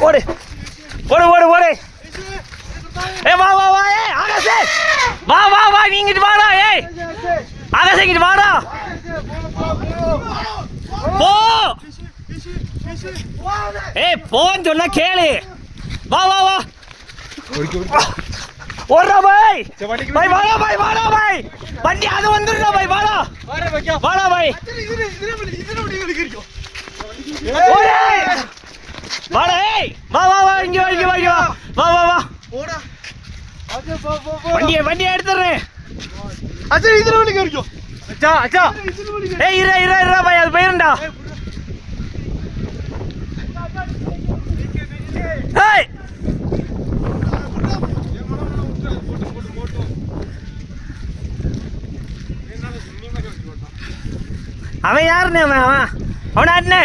ஓடு ஓடு ஓடு ஓடு. ஏ வா வா வா. ஏ ஆகாஷே வா வா வா. நீ இங்கிட்டு வாடா. ஏய் ஆகாஷே இங்கிட்டு வாடா. போ. ஏய் போன்னு சொன்னா கேளு. வா வா வா. ஓடுறா பாய். பாய் வாடா பாய் வாடா பாய். வண்டி அது வந்துடுறா பாய் வாடா. வாடா பாய். ஓடு. வாடா. ஏய் வா வா வா. இங்க வா இங்க வா இங்க வா. வா வா வா. வண்டியை எடுத்துறேன். அச்சா இதுல வண்டி கேறிக்கோ. அச்சா அச்சா. ஏய் இரு இரு இரு பாய் அது போயிருண்டா. ஏய் அவன் யாருன்னு அவன் அவன் அவனாட்டுனே